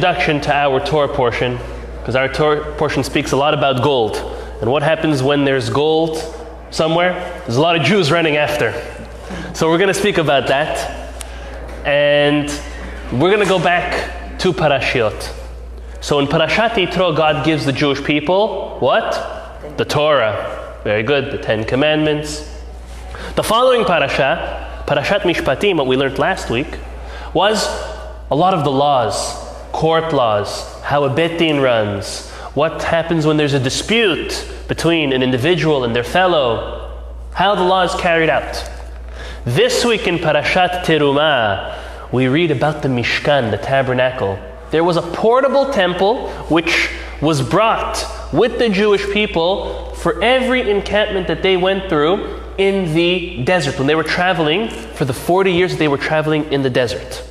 Introduction to our Torah portion, because our Torah portion speaks a lot about gold. And what happens when there's gold somewhere? There's a lot of Jews running after. So we're going to speak about that. And we're going to go back to Parashat. So in Parashat Yitro, God gives the Jewish people what? The Torah. Very good, the 10 Commandments. The following Parashat Mishpatim, what we learned last week, was a lot of the laws, court laws, how a bet din runs, what happens when there's a dispute between an individual and their fellow, how the law is carried out. This week in Parashat Teruma, we read about the Mishkan, the tabernacle. There was a portable temple which was brought with the Jewish people for every encampment that they went through in the desert, when they were traveling, for the 40 years they were traveling in the desert.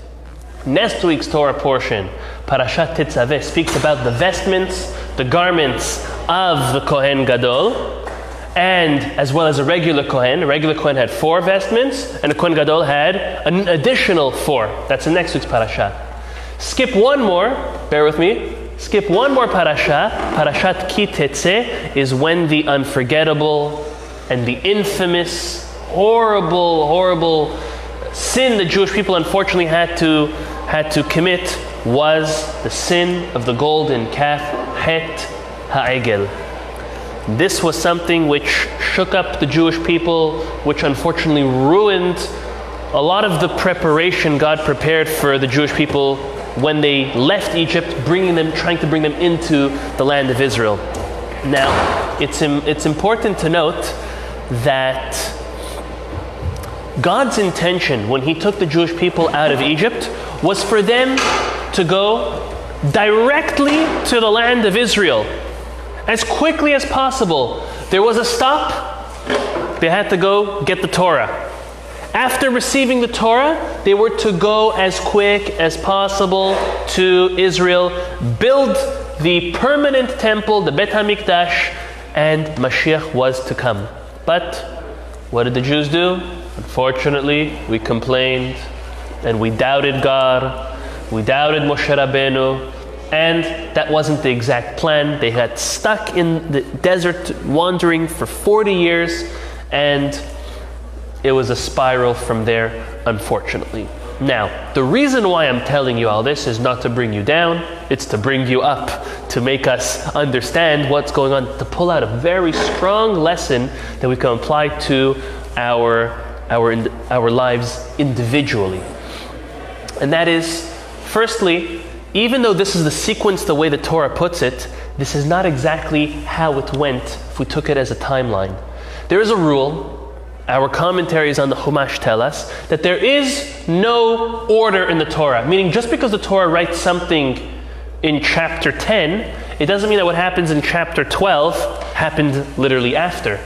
Next week's Torah portion, Parashat Tetzaveh, speaks about the vestments, the garments of the Kohen Gadol, and as well as a regular Kohen. A regular Kohen had 4 vestments, and a Kohen Gadol had an additional 4. That's in next week's Parashat. Skip one more, bear with me, skip one more Parashat. Parashat Ki Tetzeh is when the unforgettable and the infamous, horrible sin the Jewish people unfortunately had to commit was the sin of the golden calf, Het Ha'egel. This was something which shook up the Jewish people, which unfortunately ruined a lot of the preparation God prepared for the Jewish people when they left Egypt, trying to bring them into the land of Israel. Now, it's important to note that God's intention when He took the Jewish people out of Egypt was for them to go directly to the land of Israel as quickly as possible. There was a stop. They had to go get the Torah. After receiving the Torah, they were to go as quick as possible to Israel, build the permanent temple, the Bet HaMikdash, and Mashiach was to come. But what did the Jews do? Unfortunately, we complained and we doubted God. We doubted Moshe Rabbeinu, and that wasn't the exact plan. They had stuck in the desert wandering for 40 years, and it was a spiral from there, unfortunately. Now, the reason why I'm telling you all this is not to bring you down, it's to bring you up, to make us understand what's going on, to pull out a very strong lesson that we can apply to our lives individually. And that is, firstly, even though this is the sequence, the way the Torah puts it, this is not exactly how it went if we took it as a timeline. There is a rule, our commentaries on the Chumash tell us, that there is no order in the Torah. Meaning, just because the Torah writes something in chapter 10, it doesn't mean that what happens in chapter 12 happened literally after.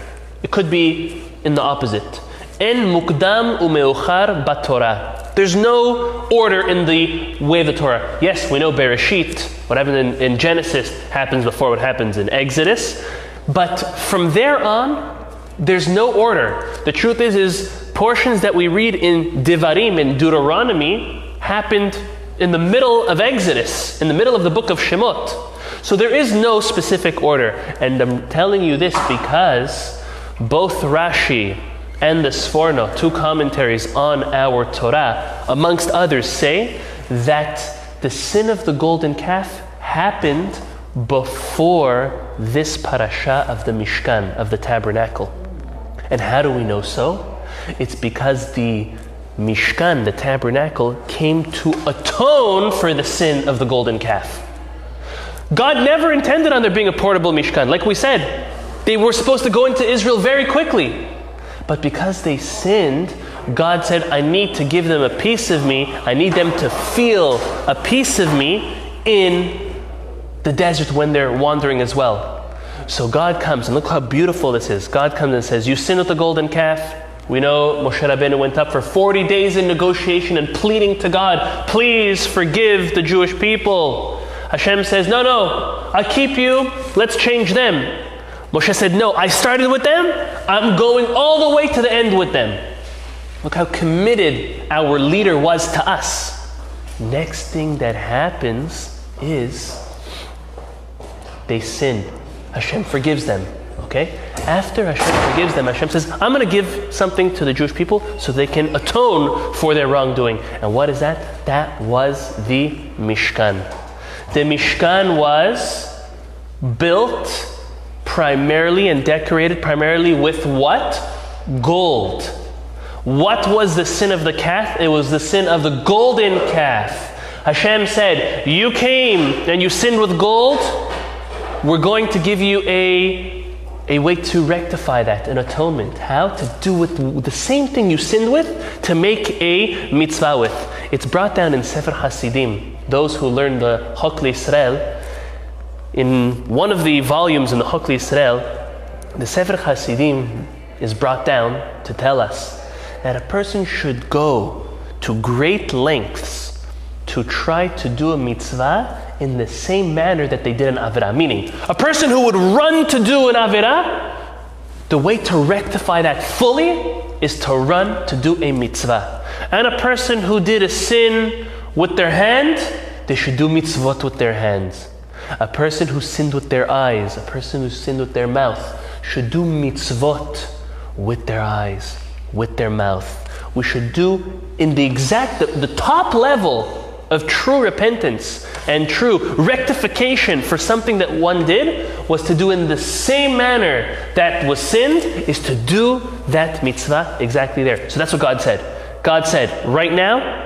It could be in the opposite. En mukdam u'meuchar b'Torah. There's no order in the way of the Torah. Yes, we know Bereshit, what happened in Genesis, happens before what happens in Exodus. But from there on, there's no order. The truth is portions that we read in Devarim, in Deuteronomy, happened in the middle of Exodus, in the middle of the book of Shemot. So there is no specific order. And I'm telling you this because both Rashi and the Sforno, 2 commentaries on our Torah, amongst others, say that the sin of the golden calf happened before this parasha of the Mishkan, of the tabernacle. And how do we know so? It's because the Mishkan, the tabernacle, came to atone for the sin of the golden calf. God never intended on there being a portable Mishkan. Like we said, they were supposed to go into Israel very quickly. But because they sinned, God said, I need to give them a piece of me. I need them to feel a piece of me in the desert when they're wandering as well. So God comes, and look how beautiful this is. God comes and says, you sinned with the golden calf. We know Moshe Rabbeinu went up for 40 days in negotiation and pleading to God, please forgive the Jewish people. Hashem says, no, I keep you, let's change them. Moshe said, no, I started with them, I'm going all the way to the end with them. Look how committed our leader was to us. Next thing that happens is they sin. Hashem forgives them. Okay? After Hashem forgives them, Hashem says, I'm going to give something to the Jewish people so they can atone for their wrongdoing. And what is that? That was the Mishkan. The Mishkan was built primarily and decorated primarily with what? Gold. What was the sin of the calf? It was the sin of the golden calf. Hashem said, you came and you sinned with gold. We're going to give you a way to rectify that, an atonement. How? To do with the same thing you sinned with, to make a mitzvah with. It's brought down in Sefer Hasidim. Those who learn the Chok Israel, in one of the volumes in the Chok Israel, the Sefer Hasidim is brought down to tell us that a person should go to great lengths to try to do a mitzvah in the same manner that they did an Avirah. Meaning, a person who would run to do an Avirah, the way to rectify that fully is to run to do a mitzvah. And a person who did a sin with their hand, they should do mitzvot with their hands. A person who sinned with their eyes, a person who sinned with their mouth, should do mitzvot with their eyes, with their mouth. We should do in the top level of true repentance and true rectification for something that one did was to do in the same manner that was sinned, is to do that mitzvah exactly there. So that's what God said. God said, right now,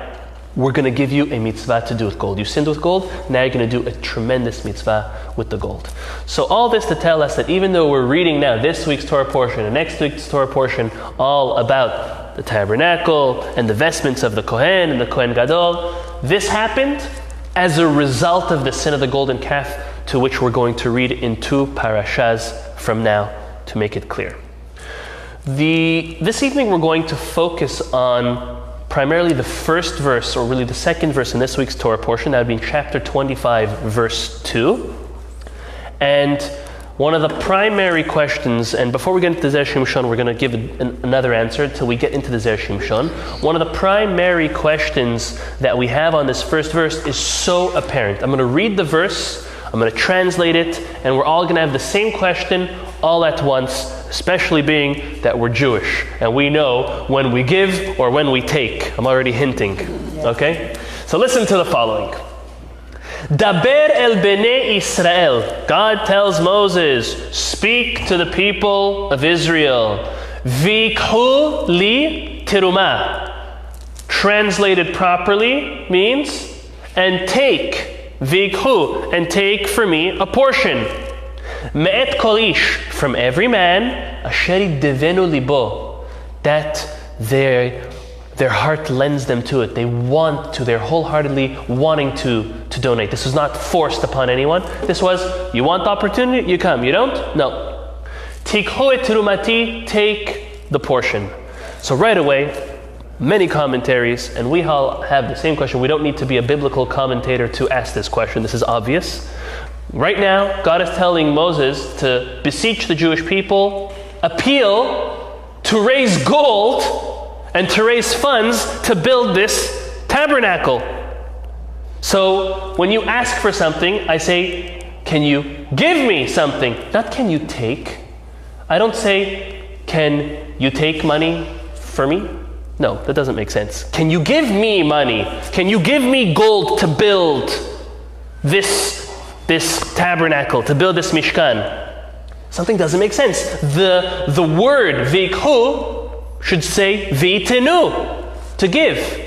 we're going to give you a mitzvah to do with gold. You sinned with gold, now you're going to do a tremendous mitzvah with the gold. So all this to tell us that even though we're reading now this week's Torah portion and next week's Torah portion all about the tabernacle and the vestments of the Kohen and the Kohen Gadol, this happened as a result of the sin of the golden calf, to which we're going to read in 2 parashas from now to make it clear. This evening we're going to focus on primarily the first verse, or really the second verse in this week's Torah portion. That would be in chapter 25, verse 2. And one of the primary questions, and before we get into the Zera Shimshon, we're going to give another answer until we get into the Zera Shimshon. One of the primary questions that we have on this first verse is so apparent. I'm going to read the verse, I'm going to translate it, and we're all going to have the same question all at once, especially being that we're Jewish, and we know when we give or when we take. I'm already hinting, okay? So listen to the following. Daber el bnei Israel. God tells Moses, speak to the people of Israel. Vikhu li teruma. Translated properly means, and take. Vikhu, and take for me a portion. Me'et kol ish, from every man, asher devenu libo, that their heart lends them to it. They want to, they're wholeheartedly wanting to donate. This was not forced upon anyone. This was, you want the opportunity, you come. You don't? No. Tikhu et terumati, take the portion. So right away, many commentaries, and we all have the same question. We don't need to be a biblical commentator to ask this question. This is obvious. Right now, God is telling Moses to beseech the Jewish people, appeal to raise gold and to raise funds to build this tabernacle. So when you ask for something, I say, can you give me something? Not can you take. I don't say, can you take money for me? No, that doesn't make sense. Can you give me money? Can you give me gold to build this tabernacle, to build this Mishkan? Something doesn't make sense. The word vikhu should say vitenu, to give.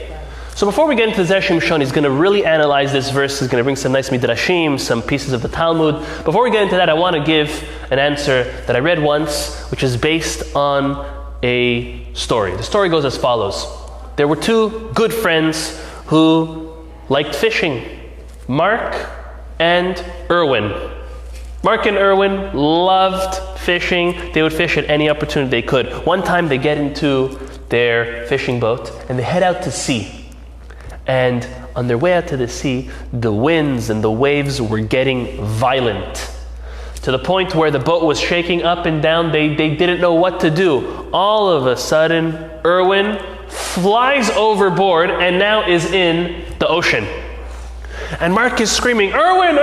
So before we get into the Zera Shimshon, he's going to really analyze this verse. He's going to bring some nice midrashim, some pieces of the Talmud. Before we get into that, I want to give an answer that I read once, which is based on a story. The story goes as follows. There were two good friends who liked fishing, Mark and Erwin. Mark and Erwin loved fishing. They would fish at any opportunity they could. One time they get into their fishing boat and they head out to sea. And on their way out to the sea, the winds and the waves were getting violent, to the point where the boat was shaking up and down. They didn't know what to do. All of a sudden, Erwin flies overboard and now is in the ocean. And Mark is screaming, Erwin,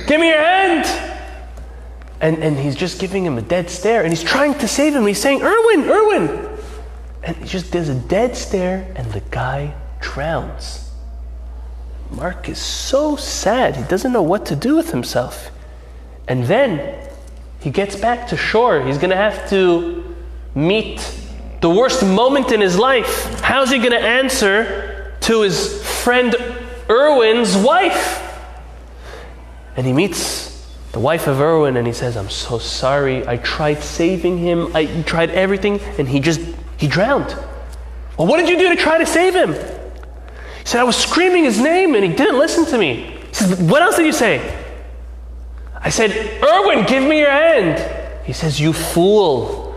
give me your hand. And he's just giving him a dead stare, and he's trying to save him. He's saying, Erwin. And he just does a dead stare, and the guy drowns. Mark is so sad. He doesn't know what to do with himself. And then he gets back to shore. He's going to have to meet the worst moment in his life. How's he going to answer to his friend Erwin's wife? And he meets the wife of Erwin, and he says, I'm so sorry. I tried saving him. I tried everything, and he drowned. Well, what did you do to try to save him? He said, I was screaming his name, and he didn't listen to me. He says, what else did you say? I said, Erwin, give me your hand. He says, you fool.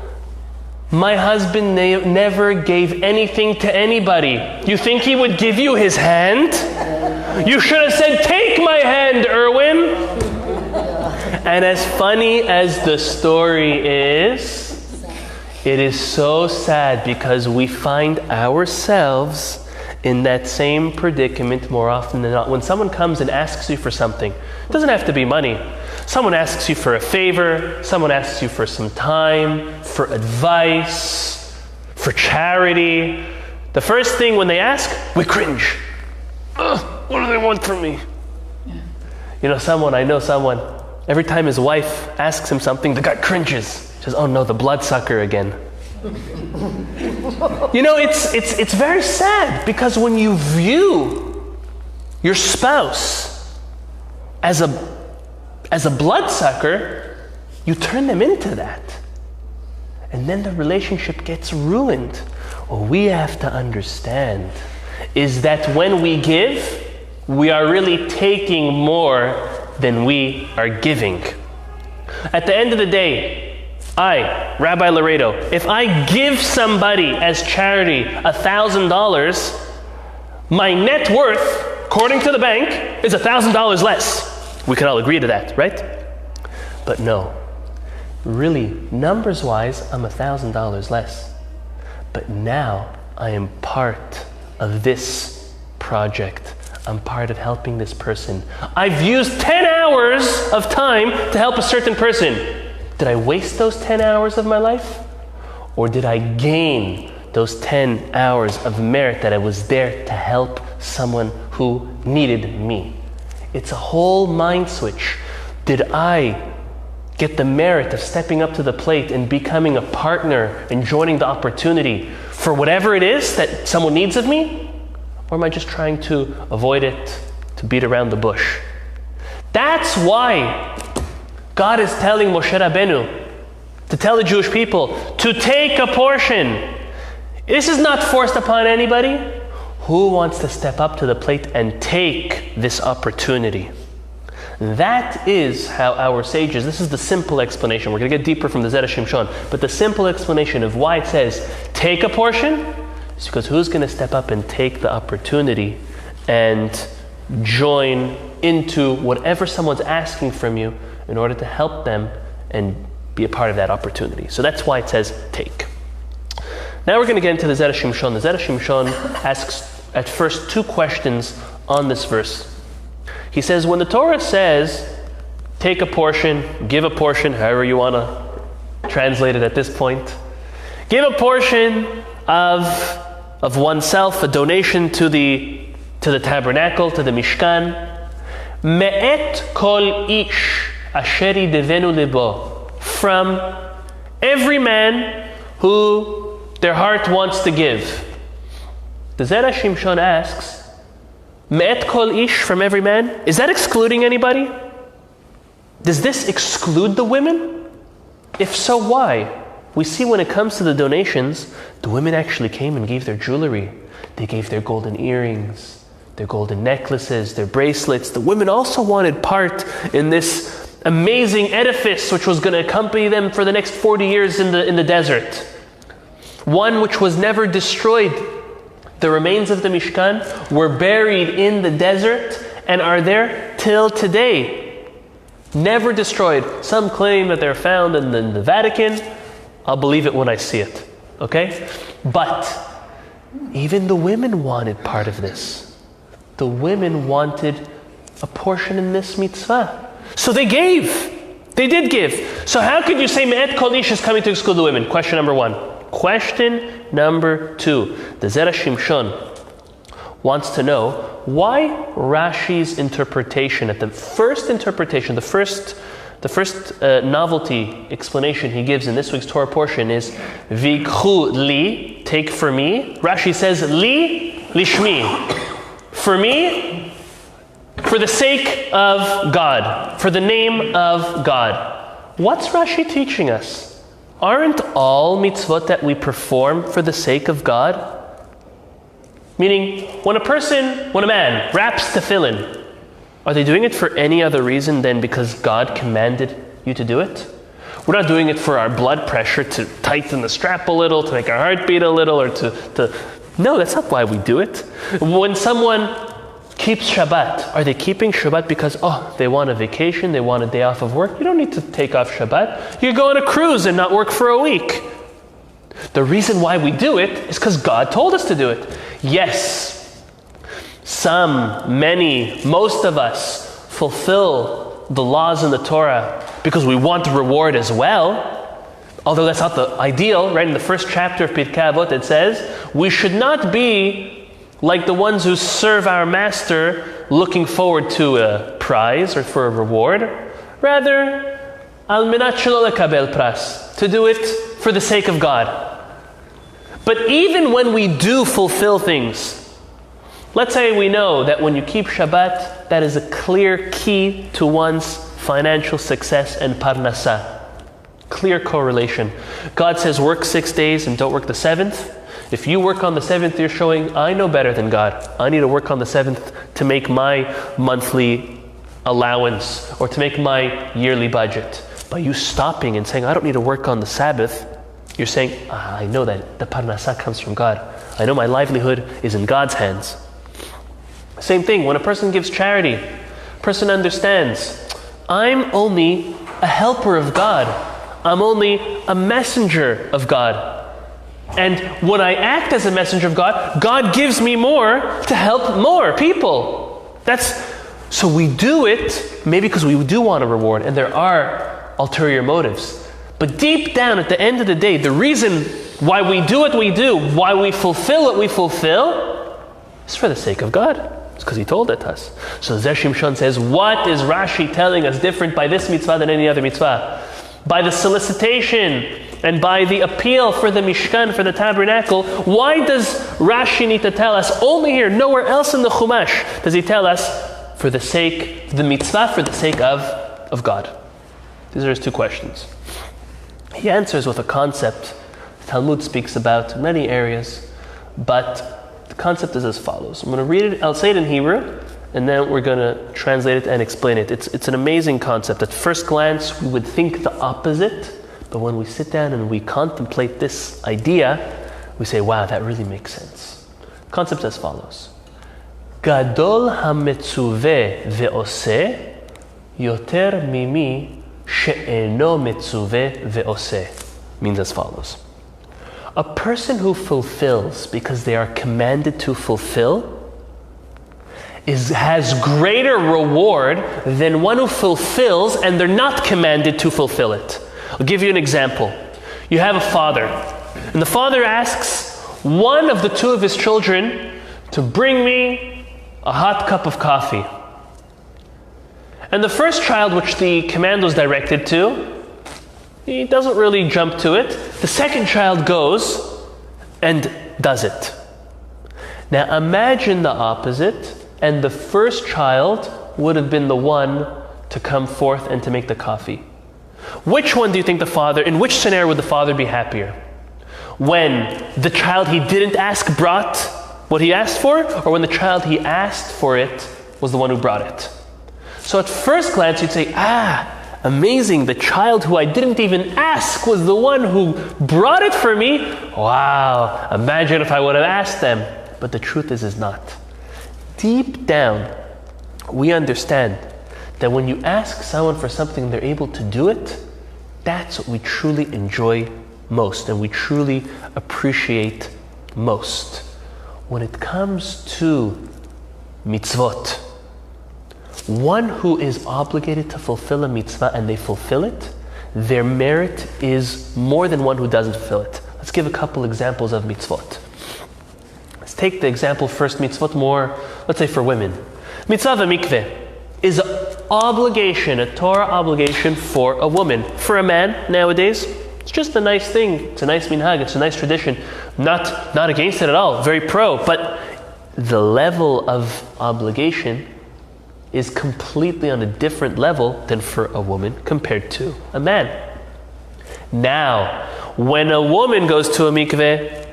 My husband never gave anything to anybody. You think he would give you his hand? You should have said, take my hand, Erwin. And as funny as the story is, it is so sad because we find ourselves in that same predicament more often than not. When someone comes and asks you for something, it doesn't have to be money. Someone asks you for a favor, someone asks you for some time, for advice, for charity. The first thing when they ask, we cringe. What do they want from me? I know someone, every time his wife asks him something, the guy cringes. He says, oh no, the bloodsucker again. It's very sad because when you view your spouse as a bloodsucker, you turn them into that. And then the relationship gets ruined. What we have to understand is that when we give, we are really taking more than we are giving. At the end of the day, I, Rabbi Laredo, if I give somebody as charity $1,000, my net worth, according to the bank, is $1,000 less. We can all agree to that, right? But no, really, numbers-wise, I'm $1,000 less. But now I am part of this project. I'm part of helping this person. I've used 10 hours of time to help a certain person. Did I waste those 10 hours of my life? Or did I gain those 10 hours of merit that I was there to help someone who needed me? It's a whole mind switch. Did I get the merit of stepping up to the plate and becoming a partner and joining the opportunity for whatever it is that someone needs of me? Or am I just trying to avoid it, to beat around the bush? That's why God is telling Moshe Rabbeinu to tell the Jewish people to take a portion. This is not forced upon anybody. Who wants to step up to the plate and take this opportunity? That is how our sages, this is the simple explanation. We're going to get deeper from the Zera Shimshon, but the simple explanation of why it says take a portion is because who's going to step up and take the opportunity and join into whatever someone's asking from you in order to help them and be a part of that opportunity. So that's why it says take. Now we're going to get into the Zera Shimshon. The Zera Shimshon asks at first two questions on this verse. He says, when the Torah says, take a portion, give a portion, however you want to translate it at this point, give a portion of oneself, a donation to the tabernacle, to the Mishkan, me'et kol ish asheri devenu libo, from every man who their heart wants to give. The Zera Shimshon asks, me'et kol ish, from every man, is that excluding anybody? Does this exclude the women? If so, why? We see when it comes to the donations, the women actually came and gave their jewelry. They gave their golden earrings, their golden necklaces, their bracelets. The women also wanted part in this amazing edifice which was going to accompany them for the next 40 years in the desert. One which was never destroyed. The remains of the Mishkan were buried in the desert and are there till today. Never destroyed. Some claim that they're found in the Vatican. I'll believe it when I see it. Okay? But even the women wanted part of this. the women wanted a portion in this mitzvah. So they gave. They did give. So how could you say Me'et Kol Ish is coming to exclude the women? Question number one. Question number two. The Zera Shimshon wants to know why Rashi's interpretation, at the first interpretation, the first novelty explanation he gives in this week's Torah portion is Vikhu li, take for me. Rashi says li, lishmi. For me, for the sake of God, for the name of God. What's Rashi teaching us? Aren't all mitzvot that we perform for the sake of God? Meaning, when a man wraps tefillin, are they doing it for any other reason than because God commanded you to do it? We're not doing it for our blood pressure, to tighten the strap a little, to make our heart beat a little, or to... No, that's not why we do it. When someone keeps Shabbat, are they keeping Shabbat because, they want a vacation, they want a day off of work? You don't need to take off Shabbat. You go on a cruise and not work for a week. The reason why we do it is because God told us to do it. Yes, most of us fulfill the laws in the Torah because we want the reward as well. Although that's not the ideal, right? In the first chapter of Pirkei Avot it says, we should not be like the ones who serve our master looking forward to a prize or for a reward. Rather, al minat shelo lekabel pras, to do it for the sake of God. But even when we do fulfill things, let's say we know that when you keep Shabbat, that is a clear key to one's financial success and parnasa. Clear correlation. God says work 6 days and don't work the 7th. If you work on the 7th, you're showing, I know better than God. I need to work on the 7th to make my monthly allowance or to make my yearly budget. By you stopping and saying, I don't need to work on the Sabbath, you're saying, I know that the parnasa comes from God. I know my livelihood is in God's hands. Same thing, when a person gives charity, a person understands, I'm only a helper of God. I'm only a messenger of God. And when I act as a messenger of God, God gives me more to help more people. So we do it, maybe because we do want a reward, and there are ulterior motives. But deep down, at the end of the day, the reason why we do what we do, why we fulfill what we fulfill, is for the sake of God. It's because He told it to us. So Zera Shimshon says, what is Rashi telling us different by this mitzvah than any other mitzvah? By the solicitation and by the appeal for the Mishkan, for the tabernacle, why does Rashi need to tell us only here, nowhere else in the Chumash, does he tell us for the sake, the mitzvah, for the sake of God? These are his two questions. He answers with a concept the Talmud speaks about in many areas, but the concept is as follows. I'm going to read it, I'll say it in Hebrew, and then we're going to translate it and explain it. It's an amazing concept. At first glance, we would think the opposite, but when we sit down and we contemplate this idea, we say, wow, that really makes sense. Concept as follows. Gadol ha-metzuveh ve'oseh yoter mimi she'eno metzuveh ve'oseh. Means as follows. A person who fulfills because they are commanded to fulfill has greater reward than one who fulfills and they're not commanded to fulfill it. I'll give you an example. You have a father, and the father asks one of the two of his children to bring me a hot cup of coffee. And the first child, which the command was directed to, he doesn't really jump to it. The second child goes and does it. Now imagine the opposite, and the first child would have been the one to come forth and to make the coffee. Which one do you think in which scenario would the father be happier? When the child he didn't ask brought what he asked for, or when the child he asked for it was the one who brought it? So at first glance you'd say, amazing, the child who I didn't even ask was the one who brought it for me. Wow, imagine if I would have asked them. But the truth is not. Deep down, we understand that when you ask someone for something, they're able to do it. That's what we truly enjoy most and we truly appreciate most. When it comes to mitzvot. One who is obligated to fulfill a mitzvah and they fulfill it, their merit is more than one who doesn't fulfill it. Let's give a couple examples of mitzvot. Let's take the example first, mitzvot more, let's say for women. Mitzvah v'mikveh is an obligation, a Torah obligation for a woman. For a man nowadays, it's just a nice thing. It's a nice minhag, it's a nice tradition. Not against it at all, very pro. But the level of obligation is completely on a different level than for a woman compared to a man. Now, when a woman goes to a mikveh,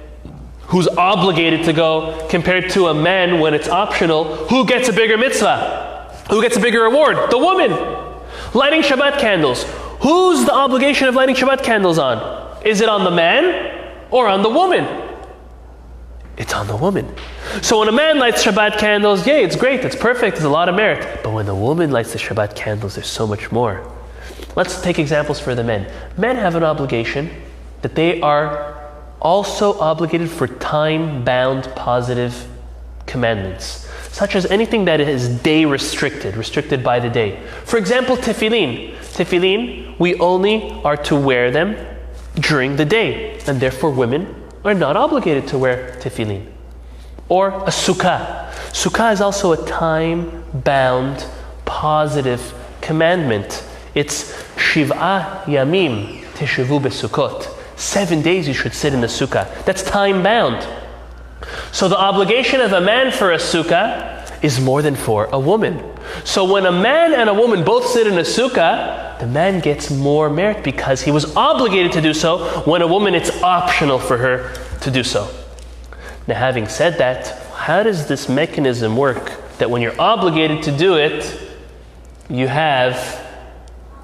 who's obligated to go, compared to a man when it's optional, who gets a bigger mitzvah? Who gets a bigger reward? The woman. Lighting Shabbat candles. Who's the obligation of lighting Shabbat candles on? Is it on the man or on the woman? It's on the woman. So when a man lights Shabbat candles, yay, it's great, it's perfect, there's a lot of merit. But when the woman lights the Shabbat candles, there's so much more. Let's take examples for the men. Men have an obligation that they are also obligated for time-bound positive commandments, such as anything that is day restricted by the day. For example, tefillin. Tefillin, we only are to wear them during the day, and therefore women are not obligated to wear tefillin. Or a sukkah. Sukkah is also a time-bound, positive commandment. It's Shiv'a Yamim Teshuvu Besukkot. 7 days you should sit in the sukkah. That's time-bound. So the obligation of a man for a sukkah is more than for a woman. So when a man and a woman both sit in a sukkah, the man gets more merit because he was obligated to do so. When a woman, it's optional for her to do so. Now, having said that, how does this mechanism work? That when you're obligated to do it, you have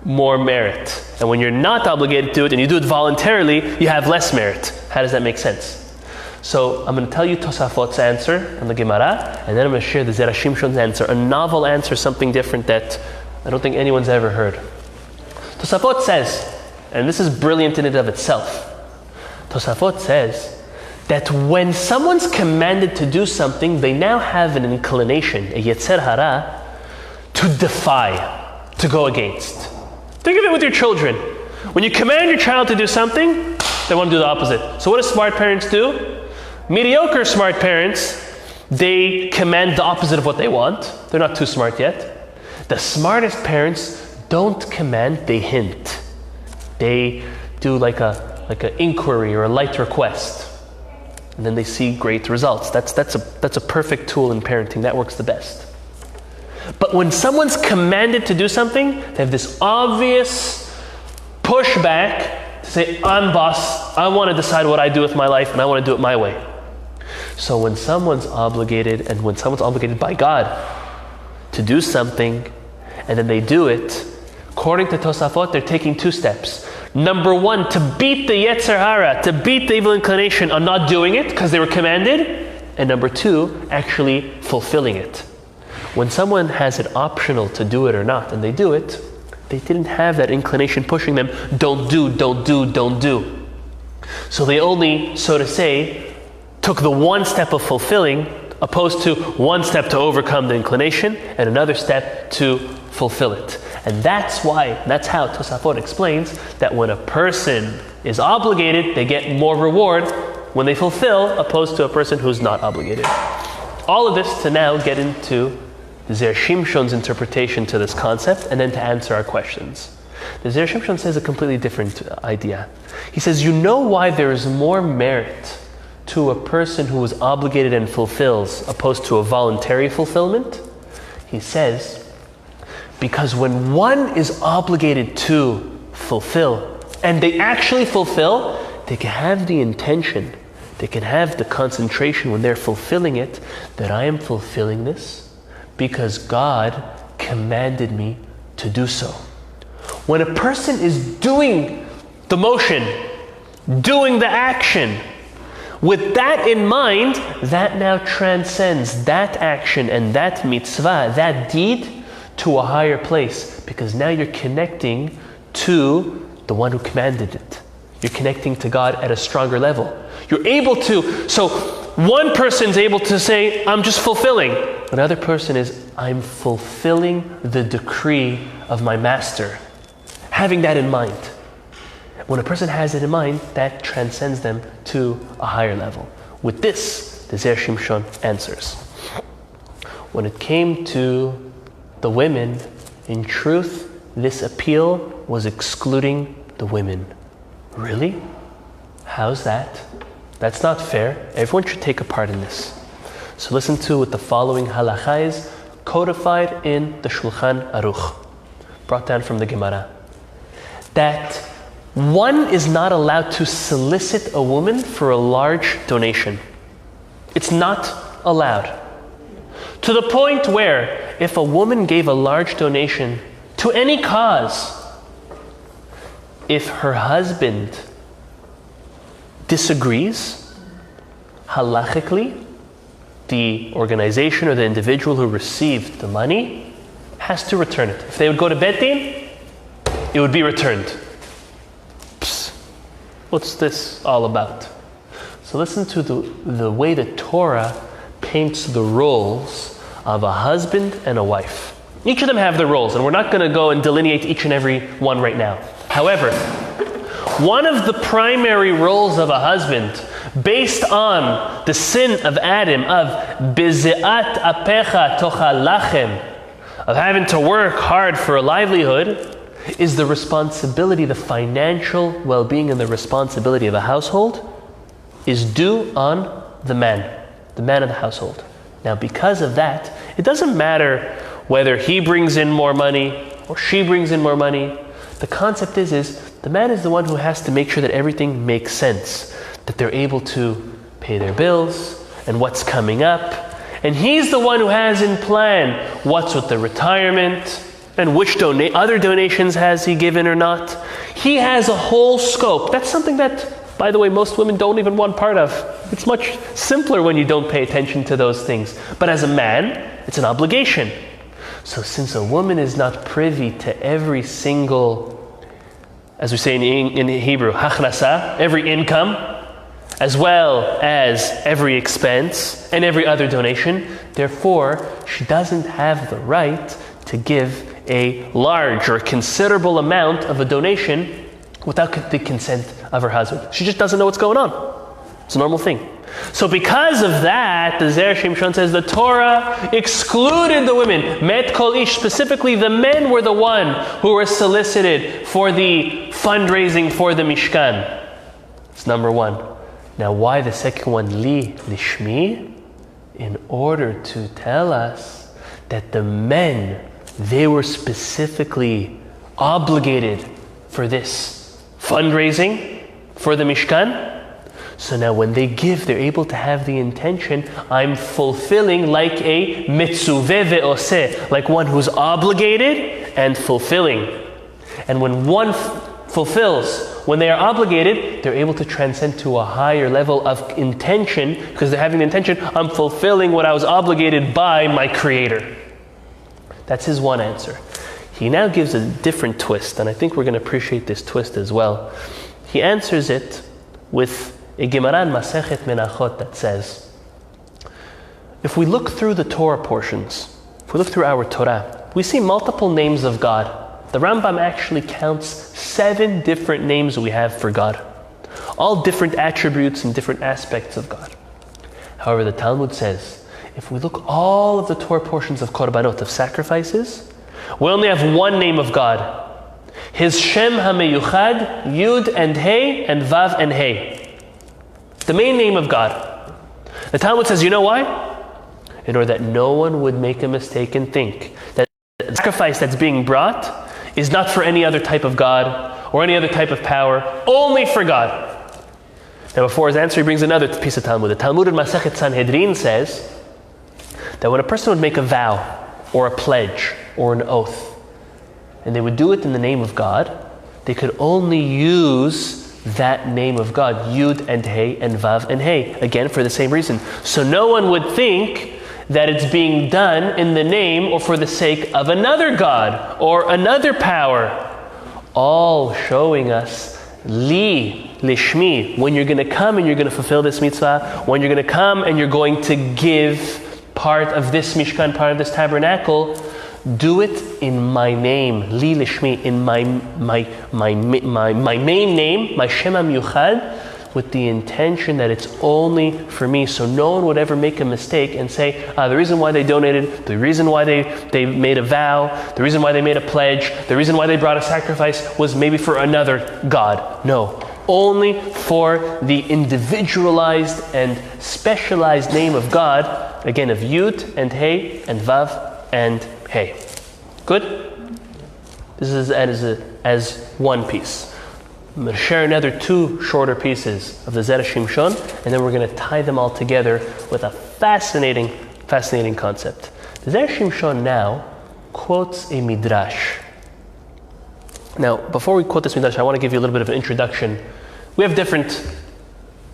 more merit. And when you're not obligated to do it and you do it voluntarily, you have less merit. How does that make sense? So I'm going to tell you Tosafot's answer on the Gemara, and then I'm going to share the Zera Shimshon's answer, a novel answer, something different that I don't think anyone's ever heard. Tosafot says, and this is brilliant in and of itself, Tosafot says that when someone's commanded to do something, they now have an inclination, a yetzer hara, to defy, to go against. Think of it with your children. When you command your child to do something, they want to do the opposite. So what do smart parents do? Mediocre smart parents, they command the opposite of what they want. They're not too smart yet. The smartest parents don't command, they hint. They do like an inquiry or a light request. And then they see great results. That's a perfect tool in parenting. That works the best. But when someone's commanded to do something, they have this obvious pushback to say, I'm boss, I want to decide what I do with my life and I want to do it my way. So when someone's obligated, and when someone's obligated by God to do something, and then they do it, according to Tosafot, they're taking 2 steps. Number 1, to beat the yetzer hara, to beat the evil inclination on not doing it because they were commanded. And number 2, actually fulfilling it. When someone has it optional to do it or not, and they do it, they didn't have that inclination pushing them, don't do. So they only, so to say, took the 1 step of fulfilling, opposed to 1 step to overcome the inclination, and another step to fulfill it. And that's how Tosafot explains that when a person is obligated, they get more reward when they fulfill, opposed to a person who's not obligated. All of this to now get into Zera Shimshon's interpretation to this concept, and then to answer our questions. The Zera Shimshon says a completely different idea. He says, you know why there is more merit to a person who is obligated and fulfills opposed to a voluntary fulfillment? He says, because when one is obligated to fulfill, and they actually fulfill, they can have the intention, they can have the concentration when they're fulfilling it, that I am fulfilling this because God commanded me to do so. When a person is doing the motion, doing the action, with that in mind, that now transcends that action and that mitzvah, that deed, to a higher place, because now you're connecting to the one who commanded it. You're connecting to God at a stronger level. You're able to, so one person's able to say, I'm just fulfilling. Another person is, I'm fulfilling the decree of my master. Having that in mind. When a person has it in mind, that transcends them to a higher level. With this, the Zera Shimshon answers. When it came to the women, in truth, this appeal was excluding the women. Really? How's that? That's not fair. Everyone should take a part in this. So listen to what the following halacha is, codified in the Shulchan Aruch, brought down from the Gemara. That one is not allowed to solicit a woman for a large donation. It's not allowed. To the point where if a woman gave a large donation to any cause, if her husband disagrees, halachically, the organization or the individual who received the money has to return it. If they would go to Bet Din, it would be returned. Psst. What's this all about? So listen to the way the Torah paints the roles of a husband and a wife. Each of them have their roles, and we're not going to go and delineate each and every one right now. However, one of the primary roles of a husband, based on the sin of Adam, of bizeat apecha tochal lachem, of having to work hard for a livelihood, is the responsibility, the financial well-being and the responsibility of a household is due on the man of the household. Now, because of that, it doesn't matter whether he brings in more money or she brings in more money. The concept is the man is the one who has to make sure that everything makes sense, that they're able to pay their bills and what's coming up. And he's the one who has in plan what's with the retirement and which other donations has he given or not. He has a whole scope. That's something that, by the way, most women don't even want part of. It's much simpler when you don't pay attention to those things. But as a man, it's an obligation. So since a woman is not privy to every single, as we say in Hebrew, hachnasa, every income, as well as every expense and every other donation, therefore, she doesn't have the right to give a large or considerable amount of a donation without the consent of her husband. She just doesn't know what's going on. It's a normal thing. So because of that, the Zera Shimshon says the Torah excluded the women. Met kol ish, specifically the men were the one who were solicited for the fundraising for the Mishkan. It's number one. Now why the second one, li lishmi? In order to tell us that the men, they were specifically obligated for this fundraising for the Mishkan. So now when they give, they're able to have the intention, I'm fulfilling like a mitzuveh ve'oseh, like one who's obligated and fulfilling. And when one fulfills, when they are obligated, they're able to transcend to a higher level of intention, because they're having the intention, I'm fulfilling what I was obligated by my Creator. That's his one answer. He now gives a different twist, and I think we're going to appreciate this twist as well. He answers it with a Gemara in Masechet Menachot that says, if we look through the Torah portions, if we look through our Torah, we see multiple names of God. The Rambam actually counts 7 different names we have for God, all different attributes and different aspects of God. However, the Talmud says, if we look all of the Torah portions of korbanot, of sacrifices, we only have one name of God. His Shem HaMeyuchad, Yud and Hey, and Vav and Hey. The main name of God. The Talmud says, you know why? In order that no one would make a mistake and think that the sacrifice that's being brought is not for any other type of God or any other type of power, only for God. Now before his answer, he brings another piece of Talmud. The Talmud in Masechet Sanhedrin says that when a person would make a vow or a pledge or an oath, and they would do it in the name of God, they could only use that name of God, Yud and Hey and Vav and Hey, again for the same reason. So no one would think that it's being done in the name or for the sake of another God or another power, all showing us li lishmi, when you're going to come and you're going to fulfill this mitzvah, when you're going to come and you're going to give part of this Mishkan, part of this tabernacle, do it in my name, li lishmi, in my main name, my Shem HaMiyuchad, with the intention that it's only for me, so no one would ever make a mistake and say, the reason why they donated, the reason why they made a vow, the reason why they made a pledge, the reason why they brought a sacrifice was maybe for another God. No, only for the individualized and specialized name of God, again of Yud and Hey and Vav and Hey. Good? This is as one piece. I'm going to share another 2 shorter pieces of the Zera Shimshon, and then we're going to tie them all together with a fascinating concept. The Zera Shimshon now quotes a midrash. Now, before we quote this midrash, I want to give you a little bit of an introduction. We have different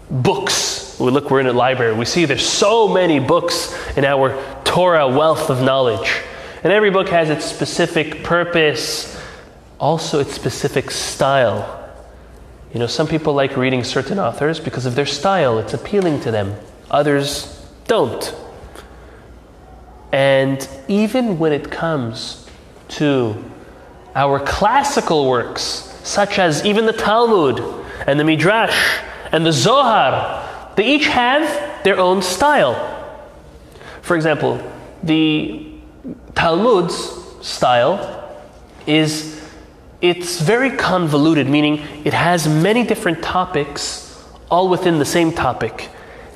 books. We're in a library. We see there's so many books in our Torah wealth of knowledge. And every book has its specific purpose, also its specific style. You know, some people like reading certain authors because of their style. It's appealing to them. Others don't. And even when it comes to our classical works, such as even the Talmud and the Midrash and the Zohar, they each have their own style. For example, the Talmud's style it's very convoluted, meaning it has many different topics all within the same topic.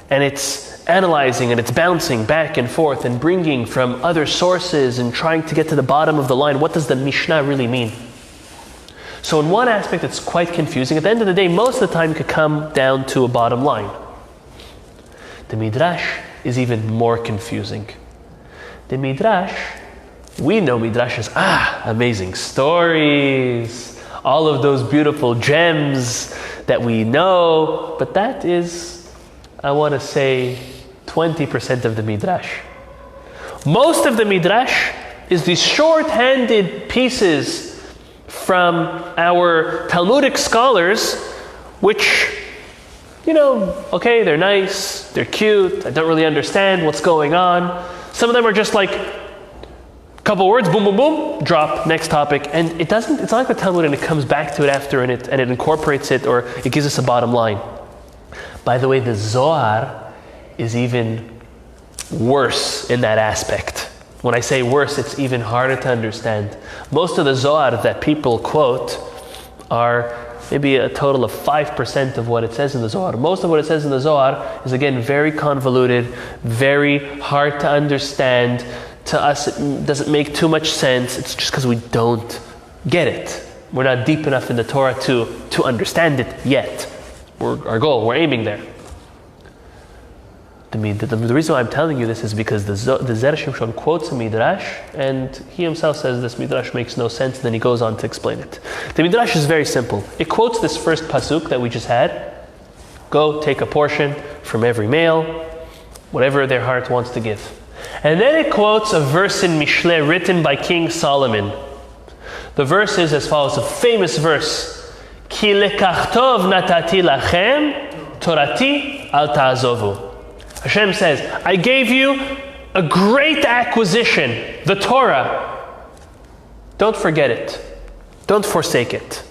And it's analyzing and it's bouncing back and forth and bringing from other sources and trying to get to the bottom of the line. What does the Mishnah really mean? So in one aspect, it's quite confusing. At the end of the day, most of the time, it could come down to a bottom line. The Midrash is even more confusing. The Midrash, we know Midrash as, amazing stories, all of those beautiful gems that we know, but that is, I want to say, 20% of the Midrash. Most of the Midrash is these short-handed pieces from our Talmudic scholars, which, okay, they're nice, they're cute, I don't really understand what's going on. Some of them are just like couple words, boom, boom, boom, drop, next topic. And it's not like the Talmud and it comes back to it after and it incorporates it or it gives us a bottom line. By the way, the Zohar is even worse in that aspect. When I say worse, it's even harder to understand. Most of the Zohar that people quote are maybe a total of 5% of what it says in the Zohar. Most of what it says in the Zohar is, again, very convoluted, very hard to understand. To us, it doesn't make too much sense. It's just because we don't get it. We're not deep enough in the Torah to understand it yet. Our goal, we're aiming there. The reason why I'm telling you this is because the Zera Shimshon quotes a Midrash, and he himself says this Midrash makes no sense, and then he goes on to explain it. The Midrash is very simple. It quotes this first pasuk that we just had. Go take a portion from every male, whatever their heart wants to give. And then it quotes a verse in Mishle written by King Solomon. The verse is as follows, a famous verse. Ki lekach tov natati lachem, torati al ta'azovu. Hashem says, I gave you a great acquisition, the Torah. Don't forget it. Don't forsake it.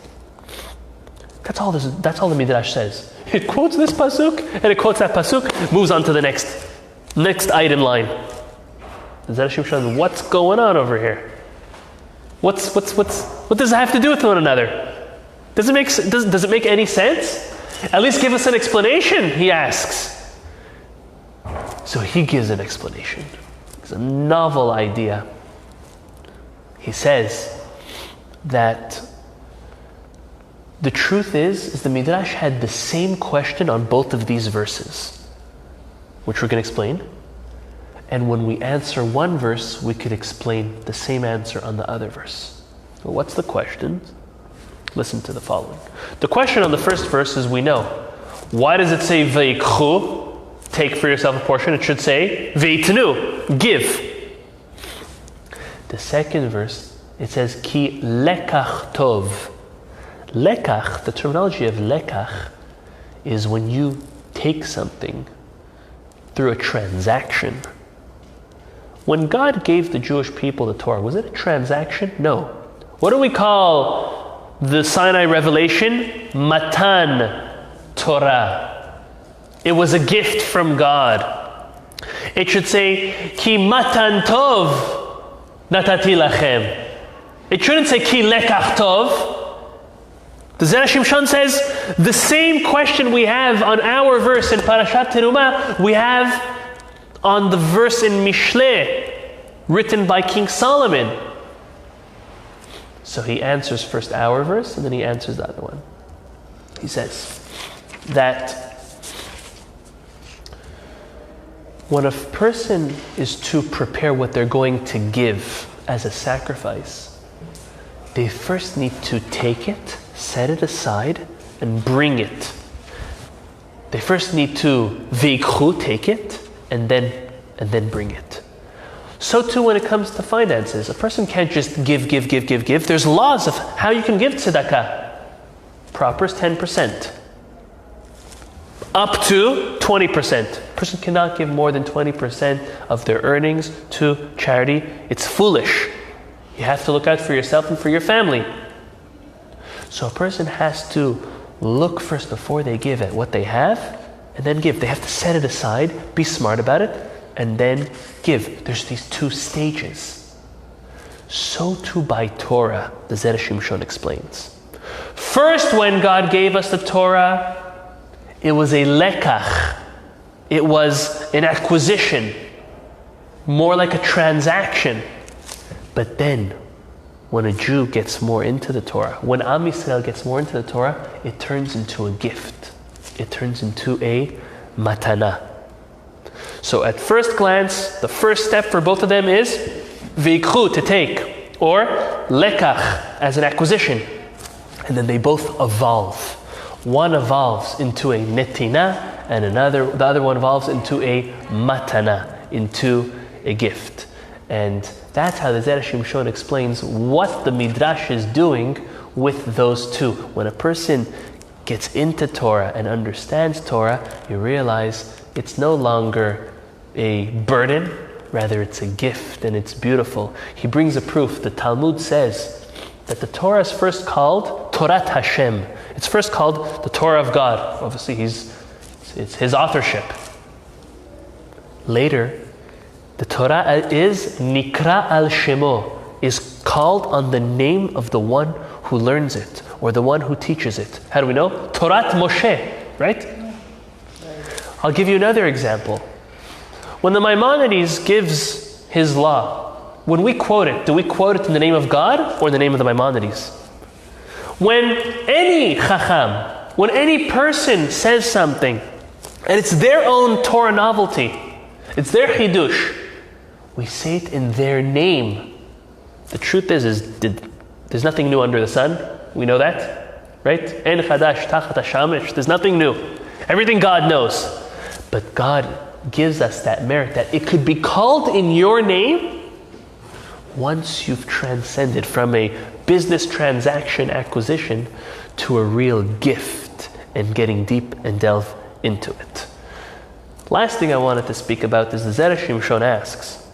That's all the Midrash says. It quotes this pasuk, and it quotes that pasuk, moves on to the next item line. Zera Shimshon, what's going on over here? What does it have to do with one another? Does it make any sense? At least give us an explanation, he asks. So he gives an explanation. It's a novel idea. He says that the truth is the Midrash had the same question on both of these verses, which we're going to explain. And when we answer one verse, we could explain the same answer on the other verse. Well, what's the question? Listen to the following. The question on the first verse is, we know. Why does it say veikchu, take for yourself a portion? It should say veitnu, give. The second verse, it says ki lekach tov. Lekach, the terminology of lekach, is when you take something through a transaction. When God gave the Jewish people the Torah, was it a transaction? No. What do we call the Sinai revelation? Matan Torah. It was a gift from God. It should say, Ki matan tov natati lachem. It shouldn't say, Ki lekach tov. The Zera Shimshon says, the same question we have on our verse in Parashat Teruma, we have on the verse in Mishle, written by King Solomon. So he answers first our verse, and then he answers the other one. He says that when a person is to prepare what they're going to give as a sacrifice, they first need to take it, set it aside, and bring it. They first need to veikhu, take it, and then bring it. So too when it comes to finances. A person can't just give. There's laws of how you can give tzedakah. Proper is 10%. Up to 20%. A person cannot give more than 20% of their earnings to charity. It's foolish. You have to look out for yourself and for your family. So a person has to look first before they give at what they have, and then give. They have to set it aside, be smart about it, and then give. There's these two stages. So too by Torah, the Zera Shimshon explains. First, when God gave us the Torah, it was a lekach. It was an acquisition, more like a transaction. But then, when a Jew gets more into the Torah, when Am Yisrael gets more into the Torah, it turns into a gift. It turns into a matana. So at first glance, the first step for both of them is veikhu, to take, or lekach, as an acquisition. And then they both evolve. One evolves into a netina, and the other one evolves into a matana, into a gift. And that's how the Zera Shimshon explains what the Midrash is doing with those two. When a person gets into Torah and understands Torah, you realize it's no longer a burden, rather it's a gift, and it's beautiful. He brings a proof. The Talmud says that the Torah is first called Torat Hashem. It's first called the Torah of God. Obviously, it's his authorship. Later, the Torah is Nikra al Shemo, is called on the name of the one who learns it, or the one who teaches it. How do we know? Torat Moshe, right? I'll give you another example. When the Maimonides gives his law, when we quote it, do we quote it in the name of God or in the name of the Maimonides? When any chacham, when any person says something, and it's their own Torah novelty, it's their chidush, we say it in their name. The truth is there's nothing new under the sun. We know that, right? En chadash tachat hashamesh. There's nothing new. Everything God knows. But God gives us that merit that it could be called in your name once you've transcended from a business transaction acquisition to a real gift and getting deep and delve into it. Last thing I wanted to speak about is the Zera Shimshon asks,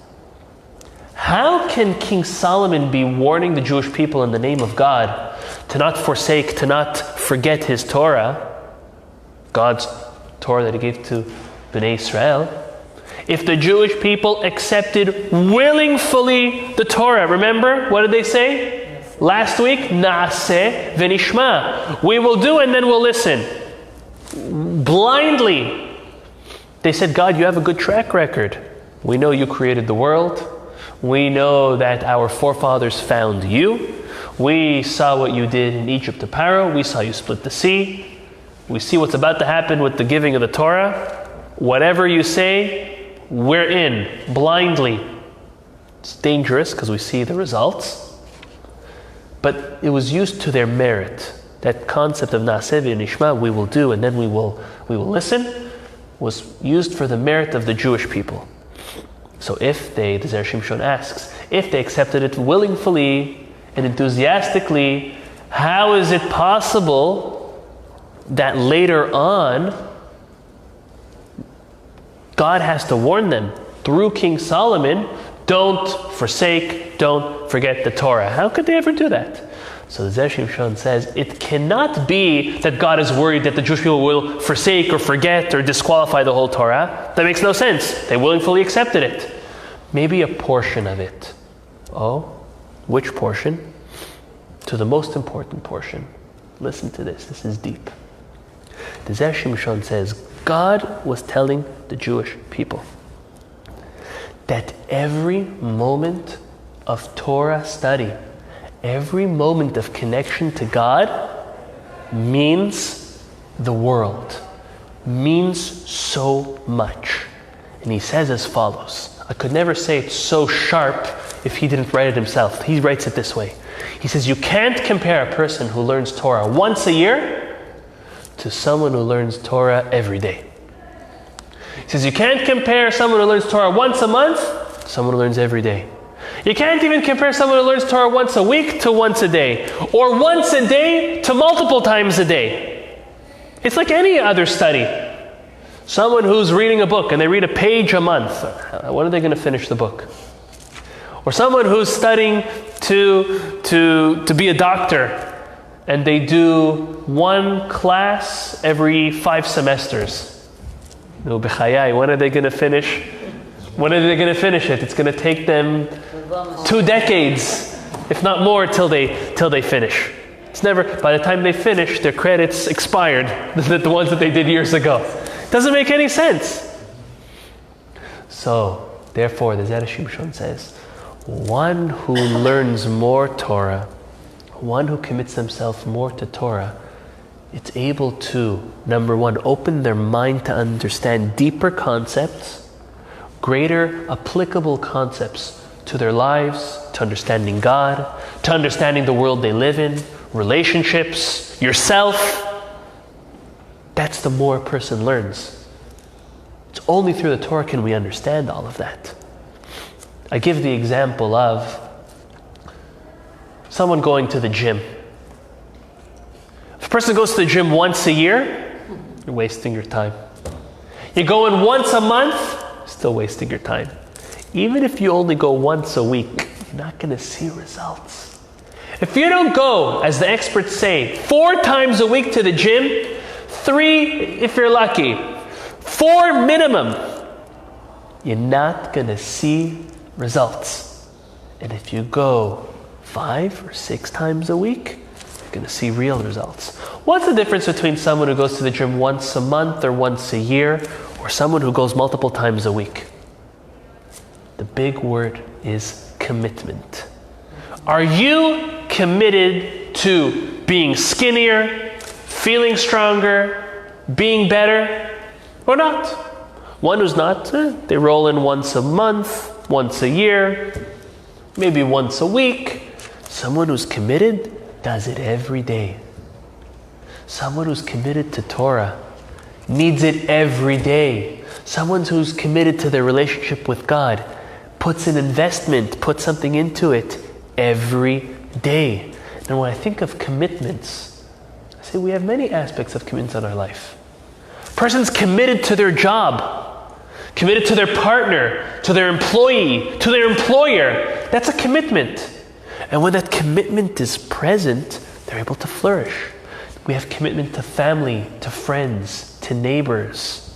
how can King Solomon be warning the Jewish people in the name of God to not forsake, to not forget his Torah, God's Torah that he gave to Bnei Israel, if the Jewish people accepted willingly the Torah? Remember, what did they say? Yes. Last week, Naaseh v'nishma. We will do and then we'll listen. Blindly. They said, God, you have a good track record. We know you created the world. We know that our forefathers found you. We saw what you did in Egypt to Pharaoh. We saw you split the sea. We see what's about to happen with the giving of the Torah. Whatever you say, we're in, blindly. It's dangerous because we see the results. But it was used to their merit. That concept of Naaseh v'nishma, we will do and then we will listen, was used for the merit of the Jewish people. So if they, the Zera Shimshon asks, if they accepted it willingly and enthusiastically, how is it possible that later on God has to warn them through King Solomon Don't forsake, don't forget the Torah. How could they ever do that? So the Zera Shimshon says, it cannot be that God is worried that the Jewish people will forsake or forget or disqualify the whole Torah. That makes no sense. They willingly accepted it. Maybe a portion of it. Oh, which portion? To the most important portion. Listen to this. This is deep. The Zera Shimshon says, God was telling the Jewish people that every moment of Torah study, every moment of connection to God means the world, means so much. And he says as follows. I could never say it so sharp if he didn't write it himself. He writes it this way. He says, you can't compare a person who learns Torah once a year to someone who learns Torah every day. He says, you can't compare someone who learns Torah once a month to someone who learns every day. You can't even compare someone who learns Torah once a week to once a day, or once a day to multiple times a day. It's like any other study. Someone who's reading a book and they read a page a month, when are they going to finish the book? Or someone who's studying to be a doctor and they do one class every 5 semesters. No, b'chayai, when are they going to finish? When are they going to finish it? It's going to take them 2 decades, if not more, till they finish. It's never, by the time they finish, their credits expired, the ones that they did years ago. Doesn't make any sense. So, therefore, the Zera Shimshon says, one who learns more Torah, one who commits themselves more to Torah, it's able to, number one, open their mind to understand deeper concepts, greater applicable concepts to their lives, to understanding God, to understanding the world they live in, relationships, yourself. That's the more a person learns. It's only through the Torah can we understand all of that. I give the example of someone going to the gym. If a person goes to the gym once a year, you're wasting your time. You're going once a month, still wasting your time. Even if you only go once a week, you're not going to see results. If you don't go, as the experts say, 4 times a week to the gym, 3 if you're lucky, 4 minimum, you're not going to see results. And if you go 5 or 6 times a week, you're going to see real results. What's the difference between someone who goes to the gym once a month or once a year, or someone who goes multiple times a week? The big word is commitment. Are you committed to being skinnier, feeling stronger, being better, or not? One who's not, they roll in once a month, once a year, maybe once a week. Someone who's committed does it every day. Someone who's committed to Torah needs it every day. Someone who's committed to their relationship with God puts an investment, puts something into it every day. And when I think of commitments, I say we have many aspects of commitments in our life. A person's committed to their job, committed to their partner, to their employee, to their employer. That's a commitment. And when that commitment is present, they're able to flourish. We have commitment to family, to friends, to neighbors.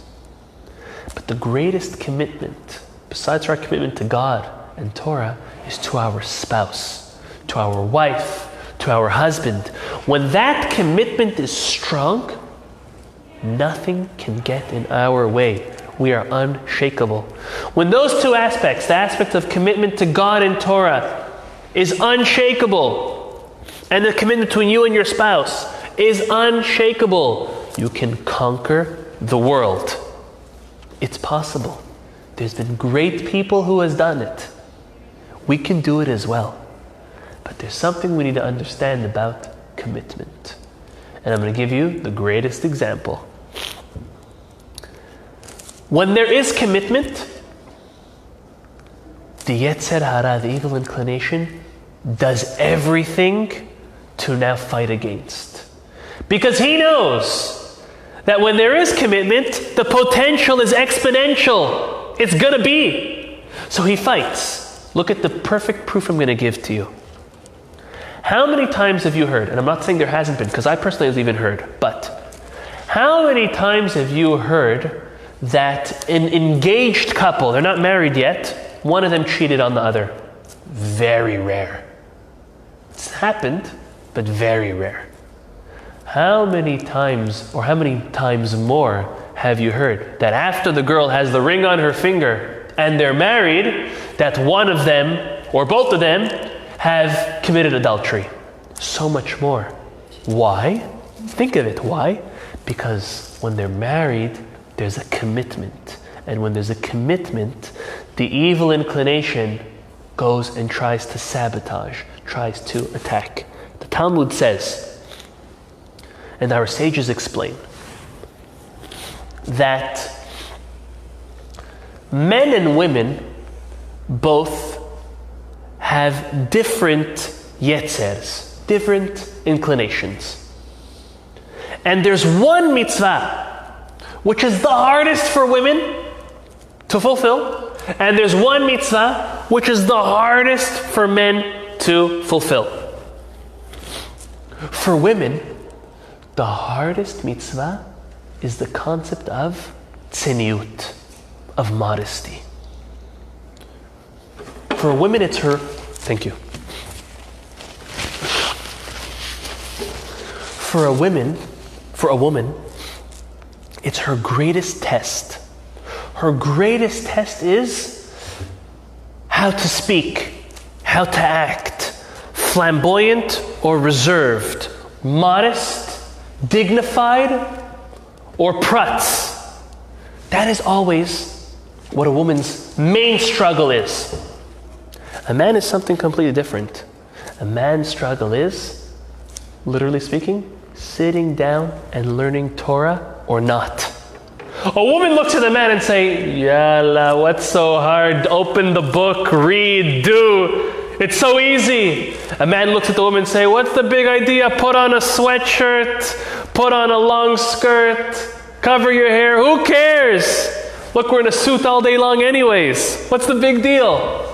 But the greatest commitment, besides our commitment to God and Torah, is to our spouse, to our wife, to our husband. When that commitment is strong, nothing can get in our way. We are unshakable. When those 2 aspects, the aspect of commitment to God and Torah, is unshakable, and the commitment between you and your spouse is unshakable, you can conquer the world. It's possible. There's been great people who has done it. We can do it as well. But there's something we need to understand about commitment. And I'm going to give you the greatest example. When there is commitment, the Yetzer Hara, the evil inclination, does everything to now fight against. Because he knows that when there is commitment, the potential is exponential. It's going to be. So he fights. look at the perfect proof I'm going to give to you. How many times have you heard, and I'm not saying there hasn't been, because I personally have even heard, but how many times have you heard that an engaged couple, they're not married yet, one of them cheated on the other? Very rare. It's happened, but very rare. How many times, or how many times more have you heard that after the girl has the ring on her finger and they're married, that one of them, or both of them, have committed adultery? So much more. Why? Think of it. Why? Because when they're married, there's a commitment. And when there's a commitment, the evil inclination goes and tries to sabotage, tries to attack. The Talmud says, and our sages explain, that men and women both have different yetzers, different inclinations. And there's one mitzvah which is the hardest for women to fulfill, and there's one mitzvah which is the hardest for men to fulfill. For women, the hardest mitzvah is the concept of tzeniut, of modesty. For a woman, it's her... Thank you. For a woman, it's her greatest test. Her greatest test is how to speak, how to act, flamboyant or reserved, modest, dignified, or prutz. That is always what a woman's main struggle is. A man is something completely different. A man's struggle is, literally speaking, sitting down and learning Torah or not. A woman looks at a man and say, Yalla, what's so hard? Open the book, read, do. It's so easy. A man looks at the woman and say, what's the big idea? Put on a sweatshirt, put on a long skirt, cover your hair. Who cares? Look, we're in a suit all day long anyways. What's the big deal?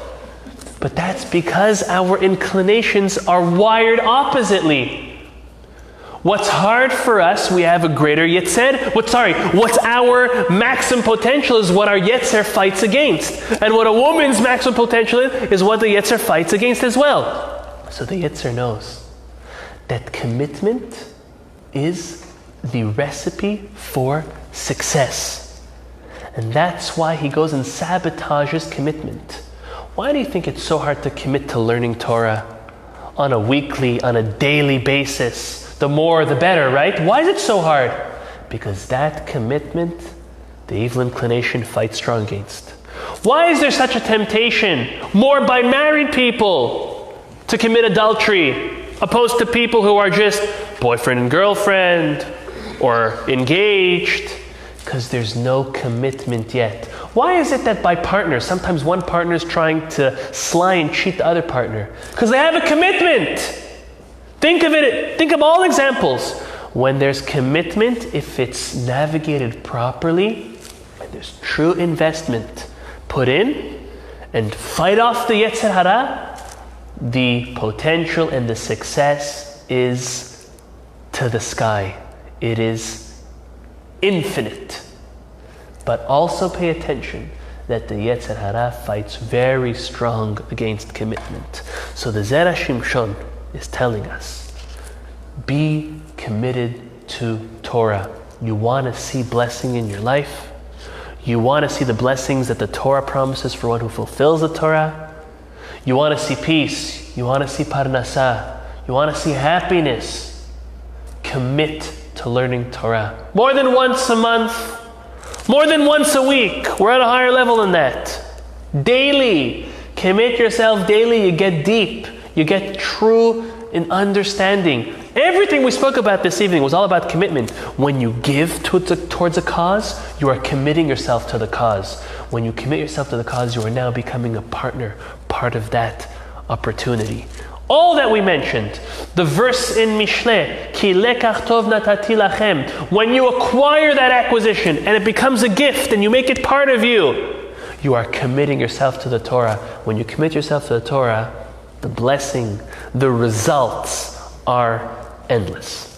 But that's because our inclinations are wired oppositely. What's hard for us, we have a greater yetzer. What's our maximum potential is what our yetzer fights against. And what a woman's maximum potential is what the yetzer fights against as well. So the yetzer knows that commitment is the recipe for success. And that's why he goes and sabotages commitment. Why do you think it's so hard to commit to learning Torah on a weekly, on a daily basis? The more, the better, right? Why is it so hard? Because that commitment, the evil inclination fights strong against. Why is there such a temptation, more by married people, to commit adultery, opposed to people who are just boyfriend and girlfriend, or engaged? Because there's no commitment yet. Why is it that by partners, sometimes one partner is trying to sly and cheat the other partner? Because they have a commitment. Think of all examples. When there's commitment, if it's navigated properly, and there's true investment put in, and fight off the Yetzer Hara, the potential and the success is to the sky. It is infinite. But also pay attention that the Yetzer Hara fights very strong against commitment. So the Zera Shimshon is telling us, be committed to Torah. You want to see blessing in your life? You want to see the blessings that the Torah promises for one who fulfills the Torah? You want to see peace? You want to see parnasah? You want to see happiness? Commit to learning Torah. More than once a month, more than once a week. We're at a higher level than that. Daily. Commit yourself daily. You get deep. You get true in understanding. Everything we spoke about this evening was all about commitment. When you give towards a cause, you are committing yourself to the cause. When you commit yourself to the cause, you are now becoming a partner, part of that opportunity. All that we mentioned, the verse in Mishleh, Ki lekach tov natati lachem, when you acquire that acquisition and it becomes a gift and you make it part of you, You are committing yourself to the Torah. When you commit yourself to the Torah, the blessing, the results are endless.